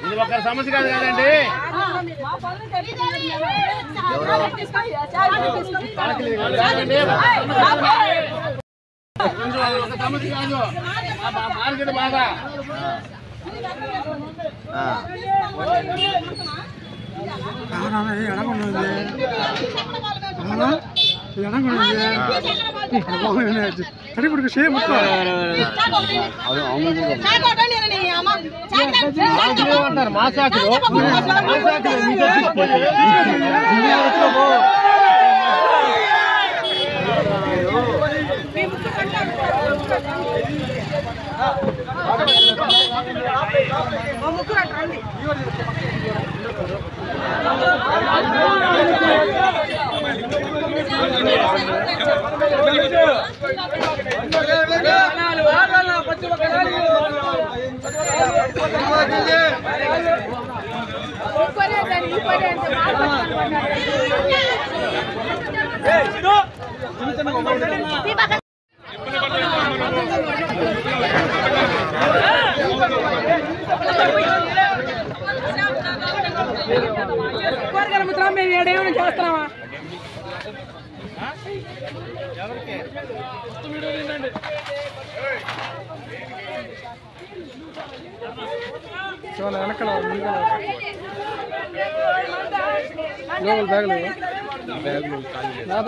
ఇది ఒక సమస్య కాదు కదండి. ఒక సమస్య కాదు, మార్కెట్ బాగా అంటారు మా శాఖలో మేము ఏడేమైనా చేస్తున్నామా? వెనకాల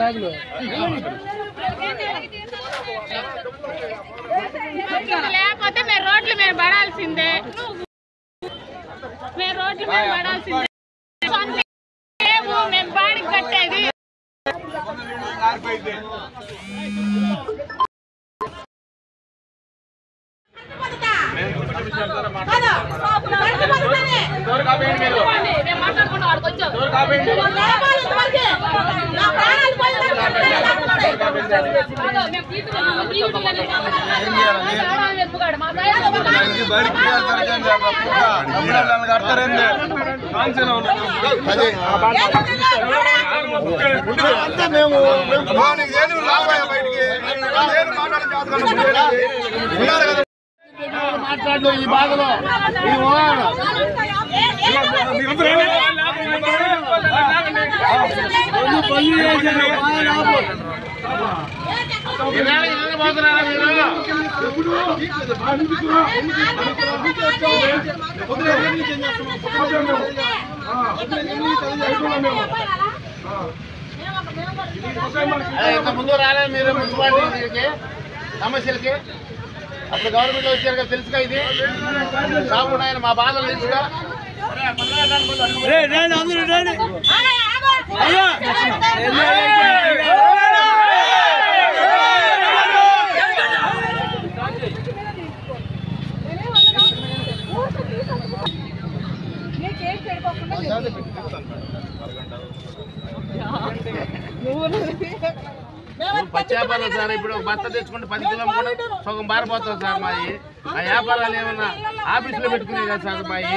బ్యాగులు లేకపోతే మేము రోడ్లు మీద పడాల్సిందే, మేము రోడ్లు మీద పడాల్సిందే. మేము బాడికి కట్టేది మాట్లాడు ఈ బాధలో పోతున్నారా ఇంత ముందు రాలేదు మీరు మున్సిపాలిటీకి సమస్యలకి? అప్పుడు గవర్నమెంట్ వచ్చారు కదా, తెలుసుగా ఇది షాపు ఉన్నాయని మా బాధలు తెలుసుగా. పచ్చి వ్యాపారాలు సార్. ఇప్పుడు బత్త తెచ్చుకుంటే 10 కిలో అమ్ముకుంటే సగం బారిపోతుంది సార్. మాది ఆ వ్యాపారాలు ఏమన్నా ఆఫీసులో పెట్టుకునే కదా సార్. మాది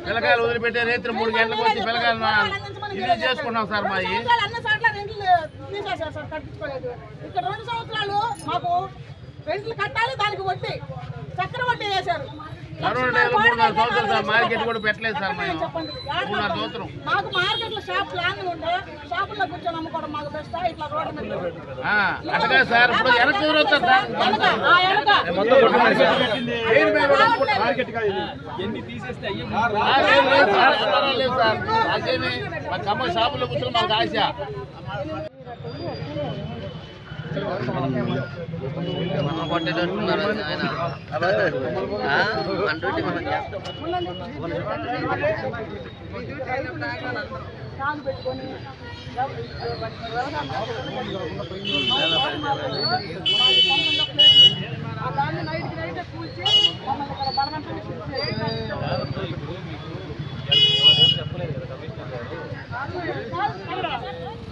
పిల్లకాయలు వదిలిపెట్టే రైతులు 3 గంటలకు వచ్చి పిల్లకాయలు ఇది చేసుకున్నాం సార్. మాది ఇక్కడ 2 సంవత్సరాలు మాకు రెంట్లు కట్టాలి, దానికి వడ్డీ చక్కెర వడ్డీ వేశారు. కరోనా టైంలో 3-4 సంవత్సరాలు సార్ మార్కెట్ కూడా పెట్టలేదు సార్. మేము 3-4 సంవత్సరం మాకు మార్కెట్లో షాప్ ప్లాన్ ఉంటే షాపుల్లో కూర్చొని అమ్ముకోవడం మాకు బెస్ట్. ఇట్లా రోడ్డు మీద అట్టగా సార్. ఇప్పుడు వెనక్కి ఎవరు వస్తారు సార్? లేదు సార్. అదేమి మా కమ్మ షాపుల్లో కూర్చొని మాకు ఆశ. కొట్టేటట్టున్నారు ఆయన అంటుంటే మనం చేస్తాం.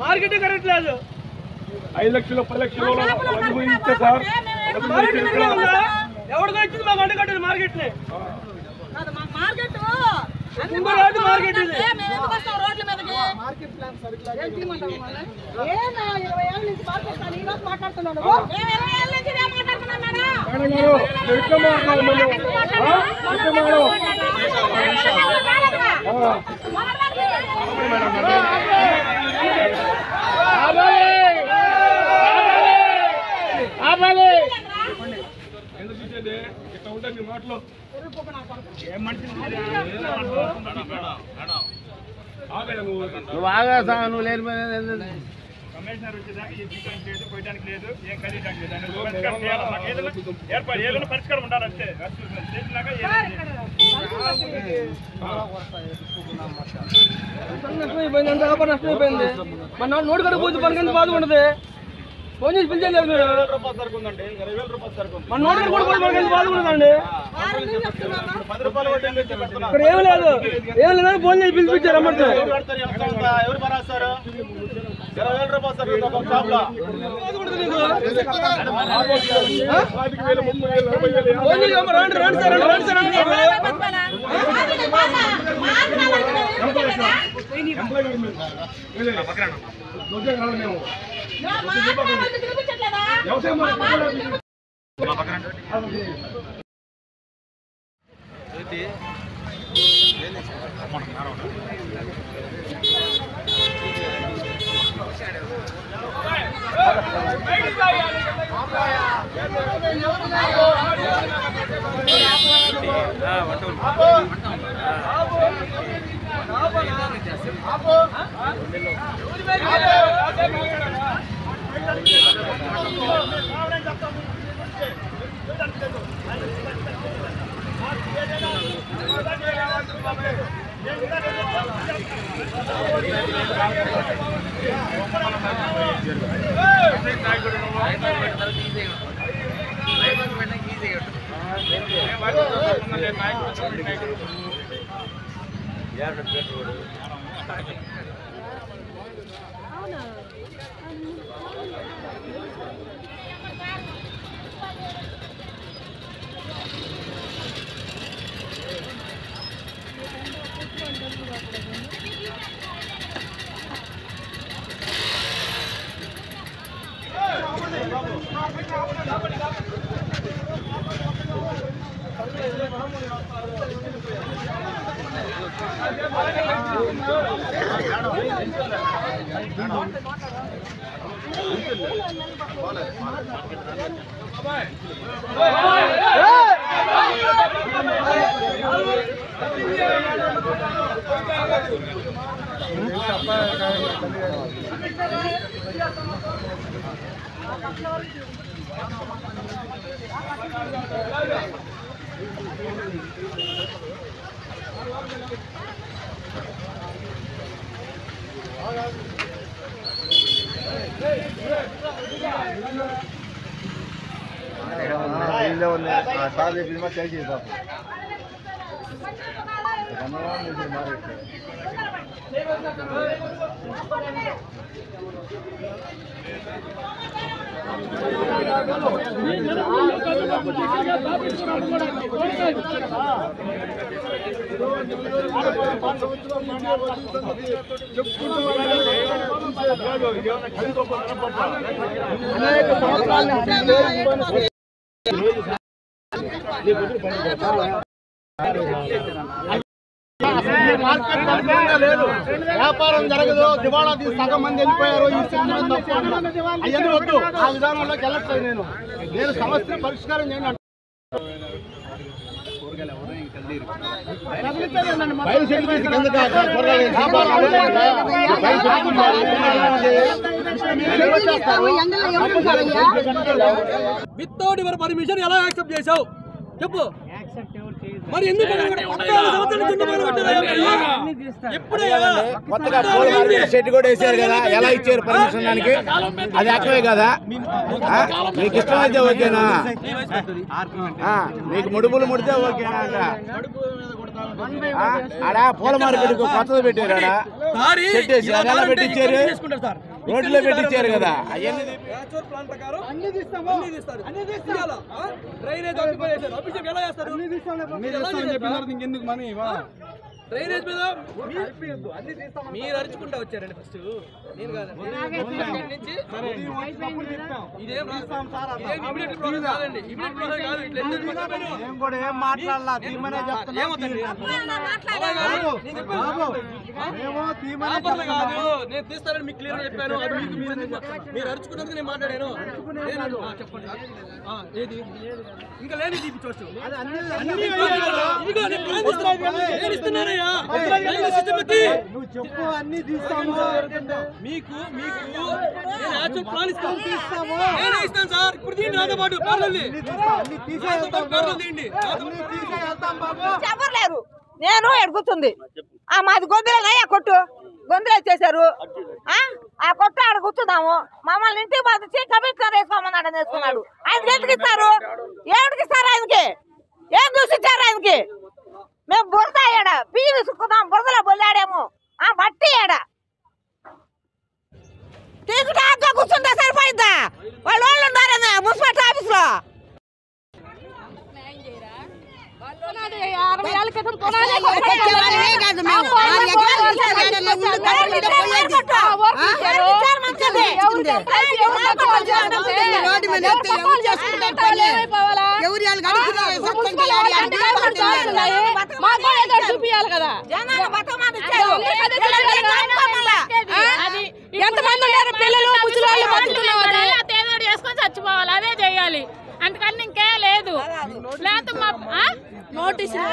మార్కెట్ కరెక్ట్ లేదు. 5 లక్షలు 10 లక్షలు అనుభవించే సార్. ఎవరికి వచ్చింది మాకు అడ్డుకట్టదు మార్కెట్ ని మార్కెట్ మార్కెట్ ఇది మేము ఎందుకు వస్తాం రోడ్ల మీదకి మార్కెట్ ప్లాన్ సరిగ్గా 20 ఏళ్ళ నుంచి మార్కెట్ ప్లాన్ ఈ రోజు మాట్లాడుతున్నాను మేము 20 ఏళ్ళ నుంచి మాట్లాడుతున్నాం నువ్వు ఆగా నువ్వు లేని కమిషనర్ వచ్చేదాకా పోయడానికి లేదు ఏం కలియడానికి లేదు ఏర్పాటు ఏదైనా పరిష్కారం ఉండాలంటే నష్టమైపోయింది అంత వ్యాపారం నష్టమైపోయింది మన నోటు కడుపు పోతే మనకి బాధ ఉండదు ఫోన్ చేసి పిలిచేది మీరు మన నోటు కూడా పోతే మనకి బాధ ఉండదండి ఇక్కడ ఏం లేదు ఫోన్ చేసి పిలిపించారు అమ్మడితే మార్కెట్ అనుకూలంగా లేదు, వ్యాపారం జరగదు, దివాళా తీసి సగం మంది వెళ్ళిపోయారు. ఈ సిస్టమ్ తప్పు అవన్నీ వద్దు, ఆ విధానంలోకి వెళ్ళట్లేదు. నేను సమస్య పరిష్కారం చేయండి. వితౌట్ యువర్ పర్మిషన్ ఎలా యాక్సెప్ట్ చేసావు చెప్పు. మరి ఎందుకు కొత్తగా పూల మార్కెట్ షెడ్ కూడా వేసారు కదా, ఎలా ఇచ్చారు పర్మిషన్ దానికి? అది యాక్టివే కదా? మీకు ఇష్టమైతే ఓకేనా? మీకు ముడుపులు ముడితే ఓకేనా? ఆడ పూల మార్కెట్ కొత్తది పెట్టారు, ఆడ షెడ్ వేసి అది ఎలా పెట్టించారు? రోడ్లో పెట్టించారు కదా న్యాచురల్ ప్లాన్ ప్రకారం అన్ని తీస్తారు తీయాలా? డ్రైనేజ్ ఆక్యుపై చేశారు. అభిషేక్ ఎలా చేస్తారు? ఇంకెందుకు మనీ డ్రైనేజ్ మీద మీరు అరుచుకుంటా వచ్చారండి ఫస్ట్. నేను కాదు ఇదేం ఇమీడియట్ ప్రాబ్లం కాదండి. ఇమీడియట్ ప్రాబ్లం కాదు. ఇట్లా ఎందుకు ఏం మాట్లాడాలా తీమనే చెప్తున్నా కాదు. నేను తీస్తానని మీకు క్లియర్ చెప్పాను. అది మీకు మీరు అరుచుకున్నందుకు నేను మాట్లాడాను. చెప్పండి ఏది ఇంకా లేని తీపించవచ్చు. నువ్వు చెప్పు అన్ని తీస్తాము మీకు ప్లాన్ ఇస్తాము. నేనే ఇస్తాను సార్. ఇప్పుడు తీయండి నాతో పాటు తీయండి. ఎవరు లేరు. నేను ఎడుగుతుంది మాది గొంతులేనయ్యా కొట్టు గొంతులు వచ్చేసారు. ఆ కొట్టు ఆడ కూర్చున్నాము. మమ్మల్ని ఇంటికి పంపించి కమిషనర్ వేసుకోమన్నాడు వేసుకున్నాడు. ఆయనకి ఎందుకు ఇస్తారు? ఏమిటికి ఇస్తారు ఆయనకి? ఏం చూసిచ్చారు ఆయనకి? మేము బురద ఆడ బియ్య విసుకున్నాం. బురదలో బొల్లాడేమో బట్టి ఆడ తీసుకుంటే కూర్చుంటే సరిపోయిందా? వాళ్ళు ఉన్నారని మున్సిపాలిటీ ఆఫీస్ లో 60 ఏళ్ళ క్రితం చూపియాలి కదా. ఎంతమంది పిల్లలు చేసుకొని చచ్చిపోవాలి. అదే చేయాలి. అంతకన్నా ఇంకే లేదు. నోటీసులు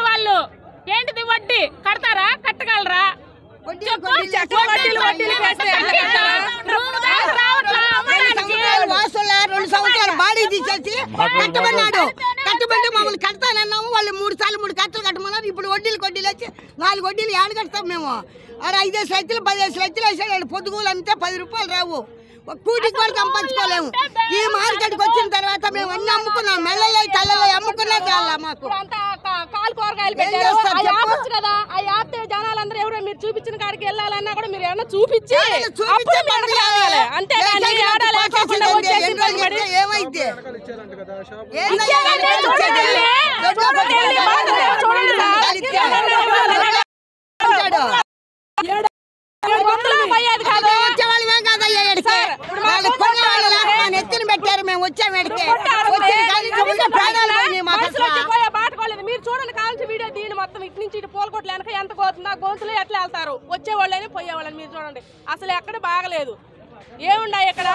వాళ్ళు ఏంటిది వడ్డీ కడతారా? కట్టగలరా? వాసుల 2 సంవత్సరాలు బాడీ తీసేసి కట్టమన్నాడు. కట్టబెట్టి మమ్మల్ని కడతానన్నాము. వాళ్ళు 3 సార్లు 3 కట్టలు కట్టమన్నారు. ఇప్పుడు వడ్డీలు వచ్చి 4 వడ్డీలు ఏడు కడతాం మేము. 5 లక్షలు 10 లక్షలు వేసాడు. పొద్దుగూలు అంతే 10 రూపాయలు రావు. కూటికి కూడా సంపాదించుకోలేము. ఈ మార్కెట్కి వచ్చిన తర్వాత మేము అన్ని అమ్ముకున్నాం. మెల్లలు తల్లలో అమ్ముకున్నా చాలా మాకు కాలు కూరగాయలు కదా. ఆ యాప్ జనాలందరూ ఎవరో మీరు చూపించిన కాడికి వెళ్ళాలన్నా కూడా మీరు ఏమన్నా చూపించి అంతే. ఏమైతే ఎత్తున పెట్టారు. మేము వచ్చాము. మీరు చూడండి కాల్చి వీడియో దీని మొత్తం ఇటు నుంచి ఇటు పూలకోట్ల వెనక ఎంత పోతుందా? గొంతులు ఎట్లా వెళ్తారు? వచ్చేవాళ్ళని పోయేవాళ్ళని మీరు చూడండి. అసలు ఎక్కడ బాగలేదు. ఏమున్నాయి ఇక్కడ?